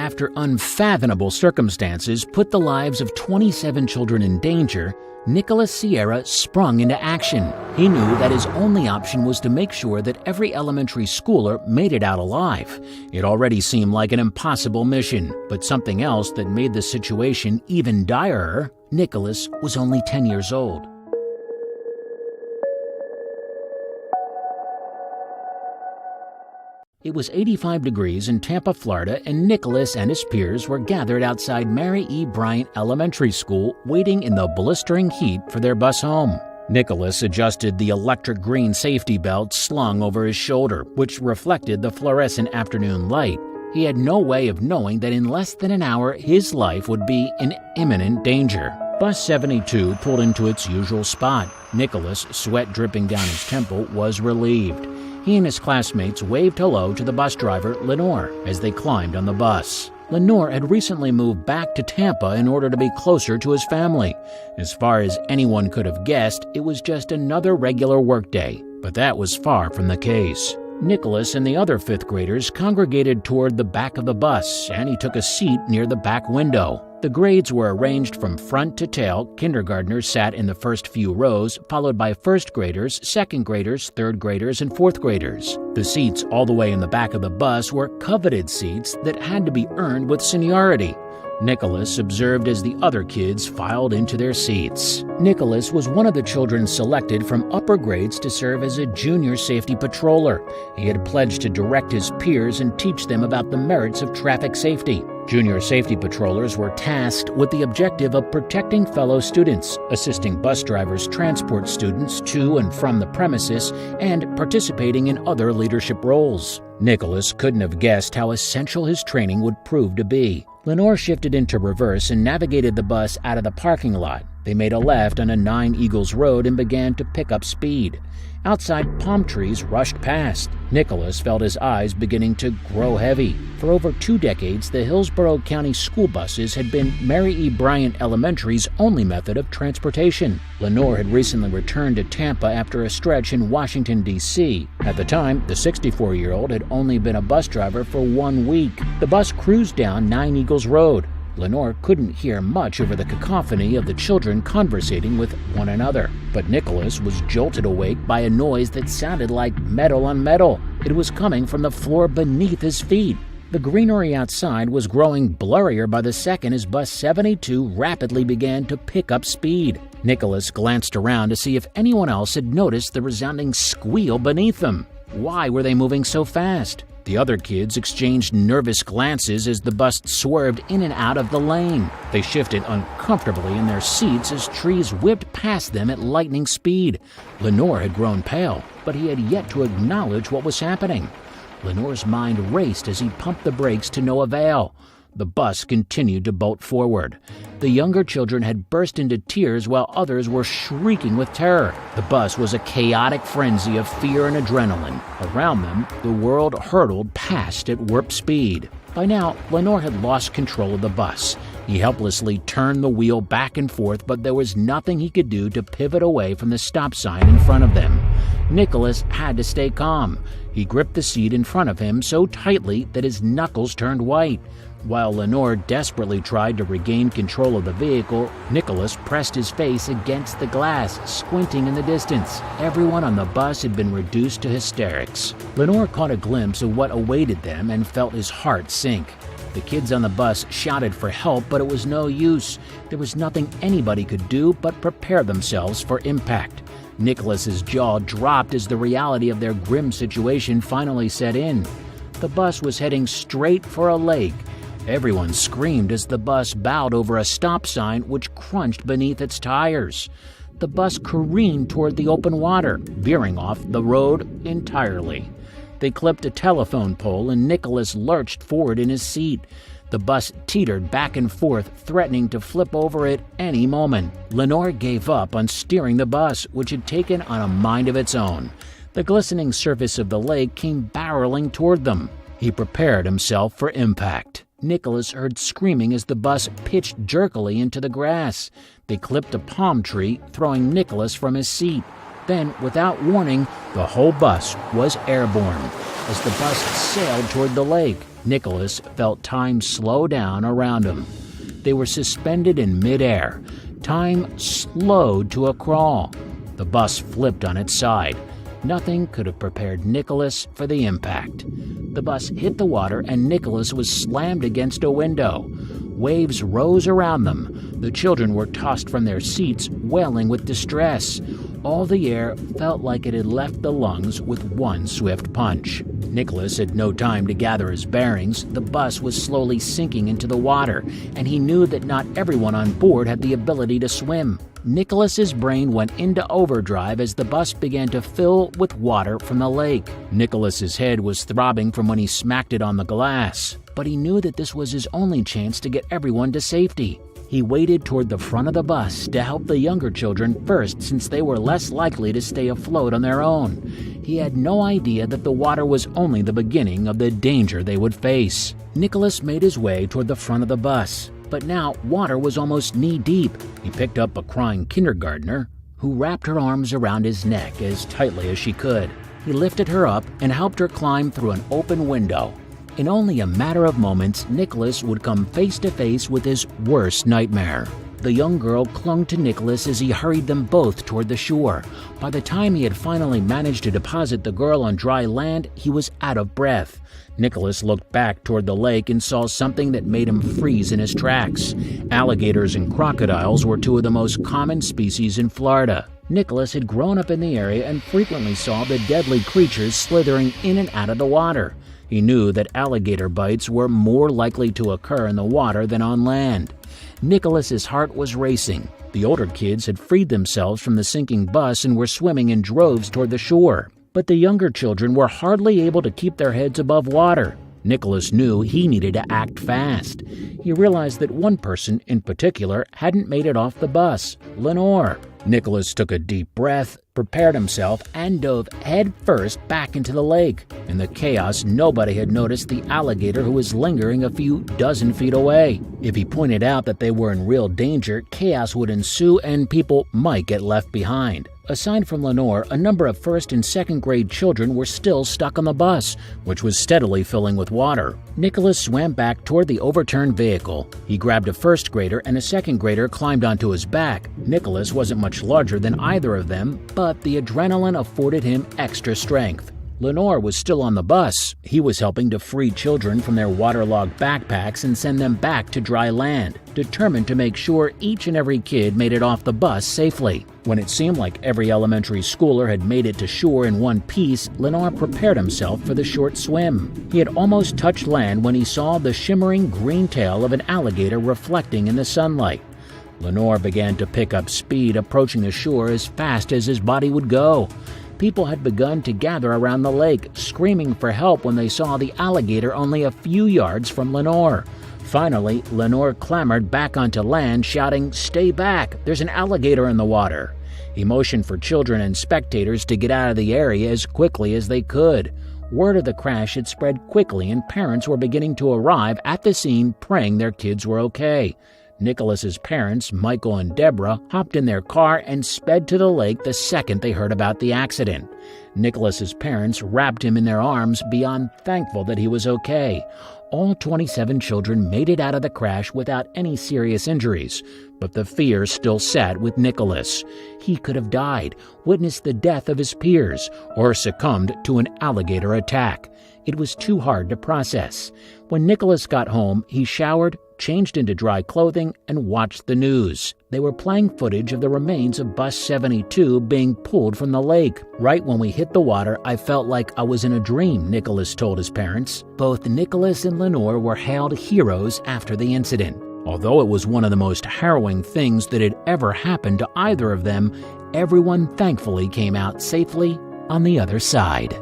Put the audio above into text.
After unfathomable circumstances put the lives of 27 children in danger, Nicholas Sierra sprung into action. He knew that his only option was to make sure that every elementary schooler made it out alive. It already seemed like an impossible mission, but something else that made the situation even direr: Nicholas was only 10 years old. It was 85 degrees in Tampa, Florida, and Nicholas and his peers were gathered outside Mary E. Bryant Elementary School, waiting in the blistering heat for their bus home. Nicholas adjusted the electric green safety belt slung over his shoulder, which reflected the fluorescent afternoon light. He had no way of knowing that in less than an hour his life would be in imminent danger. Bus 72 pulled into its usual spot. Nicholas, sweat dripping down his temple, was relieved. He and his classmates waved hello to the bus driver, Lenore, as they climbed on the bus. Lenore had recently moved back to Tampa in order to be closer to his family. As far as anyone could have guessed, it was just another regular workday, but that was far from the case. Nicholas and the other fifth graders congregated toward the back of the bus, and he took a seat near the back window. The grades were arranged from front to tail. Kindergartners sat in the first few rows, followed by first graders, second graders, third graders, and fourth graders. The seats all the way in the back of the bus were coveted seats that had to be earned with seniority. Nicholas observed as the other kids filed into their seats. Nicholas was one of the children selected from upper grades to serve as a junior safety patroller. He had pledged to direct his peers and teach them about the merits of traffic safety. Junior safety patrollers were tasked with the objective of protecting fellow students, assisting bus drivers transport students to and from the premises, and participating in other leadership roles. Nicholas couldn't have guessed how essential his training would prove to be. Lenore shifted into reverse and navigated the bus out of the parking lot. They made a left on a 9 Eagles road and began to pick up speed. Outside, palm trees rushed past. Nicholas felt his eyes beginning to grow heavy. For over 2 decades, the Hillsborough County school buses had been Mary E. Bryant Elementary's only method of transportation. Lenore had recently returned to Tampa after a stretch in Washington, D.C. At the time, the 64-year-old had only been a bus driver for 1 week. The bus cruised down 9 Eagles Road. Lenore couldn't hear much over the cacophony of the children conversating with one another, but Nicholas was jolted awake by a noise that sounded like metal on metal. It was coming from the floor beneath his feet. The greenery outside was growing blurrier by the second as bus 72 rapidly began to pick up speed. Nicholas glanced around to see if anyone else had noticed the resounding squeal beneath them. Why were they moving so fast? The other kids exchanged nervous glances as the bus swerved in and out of the lane. They shifted uncomfortably in their seats as trees whipped past them at lightning speed. Lenore had grown pale, but he had yet to acknowledge what was happening. Lenore's mind raced as he pumped the brakes to no avail. The bus continued to bolt forward. The younger children had burst into tears while others were shrieking with terror. The bus was a chaotic frenzy of fear and adrenaline. Around them, the world hurtled past at warp speed. By now, Lenore had lost control of the bus. He helplessly turned the wheel back and forth, but there was nothing he could do to pivot away from the stop sign in front of them. Nicholas had to stay calm. He gripped the seat in front of him so tightly that his knuckles turned white. While Lenore desperately tried to regain control of the vehicle, Nicholas pressed his face against the glass, squinting in the distance. Everyone on the bus had been reduced to hysterics. Lenore caught a glimpse of what awaited them and felt his heart sink. The kids on the bus shouted for help, but it was no use. There was nothing anybody could do but prepare themselves for impact. Nicholas's jaw dropped as the reality of their grim situation finally set in. The bus was heading straight for a lake. Everyone screamed as the bus bowed over a stop sign which crunched beneath its tires. The bus careened toward the open water, veering off the road entirely. They clipped a telephone pole and Nicholas lurched forward in his seat. The bus teetered back and forth, threatening to flip over at any moment. Lenore gave up on steering the bus, which had taken on a mind of its own. The glistening surface of the lake came barreling toward them. He prepared himself for impact. Nicholas heard screaming as the bus pitched jerkily into the grass. They clipped a palm tree, throwing Nicholas from his seat. Then, without warning, the whole bus was airborne. As the bus sailed toward the lake, Nicholas felt time slow down around him. They were suspended in midair. Time slowed to a crawl. The bus flipped on its side. Nothing could have prepared Nicholas for the impact. The bus hit the water and Nicholas was slammed against a window. Waves rose around them. The children were tossed from their seats, wailing with distress. All the air felt like it had left the lungs with one swift punch. Nicholas had no time to gather his bearings. The bus was slowly sinking into the water, and he knew that not everyone on board had the ability to swim. Nicholas's brain went into overdrive as the bus began to fill with water from the lake. Nicholas's head was throbbing from when he smacked it on the glass, but he knew that this was his only chance to get everyone to safety. He waded toward the front of the bus to help the younger children first, since they were less likely to stay afloat on their own. He had no idea that the water was only the beginning of the danger they would face. Nicholas made his way toward the front of the bus, but now water was almost knee-deep. He picked up a crying kindergartner, who wrapped her arms around his neck as tightly as she could. He lifted her up and helped her climb through an open window. In only a matter of moments, Nicholas would come face to face with his worst nightmare. The young girl clung to Nicholas as he hurried them both toward the shore. By the time he had finally managed to deposit the girl on dry land, he was out of breath. Nicholas looked back toward the lake and saw something that made him freeze in his tracks. Alligators and crocodiles were two of the most common species in Florida. Nicholas had grown up in the area and frequently saw the deadly creatures slithering in and out of the water. He knew that alligator bites were more likely to occur in the water than on land. Nicholas's heart was racing. The older kids had freed themselves from the sinking bus and were swimming in droves toward the shore. But the younger children were hardly able to keep their heads above water. Nicholas knew he needed to act fast. He realized that one person in particular hadn't made it off the bus, Lenore. Nicholas took a deep breath, prepared himself, and dove headfirst back into the lake. In the chaos, nobody had noticed the alligator who was lingering a few dozen feet away. If he pointed out that they were in real danger, chaos would ensue and people might get left behind. Aside from Lenore, a number of first and second grade children were still stuck on the bus, which was steadily filling with water. Nicholas swam back toward the overturned vehicle. He grabbed a first grader and a second grader climbed onto his back. Nicholas wasn't much larger than either of them, but the adrenaline afforded him extra strength. Lenore was still on the bus. He was helping to free children from their waterlogged backpacks and send them back to dry land, determined to make sure each and every kid made it off the bus safely. When it seemed like every elementary schooler had made it to shore in one piece, Lenore prepared himself for the short swim. He had almost touched land when he saw the shimmering green tail of an alligator reflecting in the sunlight. Lenore began to pick up speed, approaching the shore as fast as his body would go. People had begun to gather around the lake, screaming for help when they saw the alligator only a few yards from Lenore. Finally, Lenore clambered back onto land, shouting, "Stay back! There's an alligator in the water!" He motioned for children and spectators to get out of the area as quickly as they could. Word of the crash had spread quickly and parents were beginning to arrive at the scene praying their kids were okay. Nicholas's parents, Michael and Deborah, hopped in their car and sped to the lake the second they heard about the accident. Nicholas's parents wrapped him in their arms, beyond thankful that he was okay. All 27 children made it out of the crash without any serious injuries, but the fear still sat with Nicholas. He could have died, witnessed the death of his peers, or succumbed to an alligator attack. It was too hard to process. When Nicholas got home, he showered, changed into dry clothing, and watched the news. They were playing footage of the remains of Bus 72 being pulled from the lake. "Right when we hit the water, I felt like I was in a dream," Nicholas told his parents. Both Nicholas and Lenore were hailed heroes after the incident. Although it was one of the most harrowing things that had ever happened to either of them, everyone thankfully came out safely on the other side.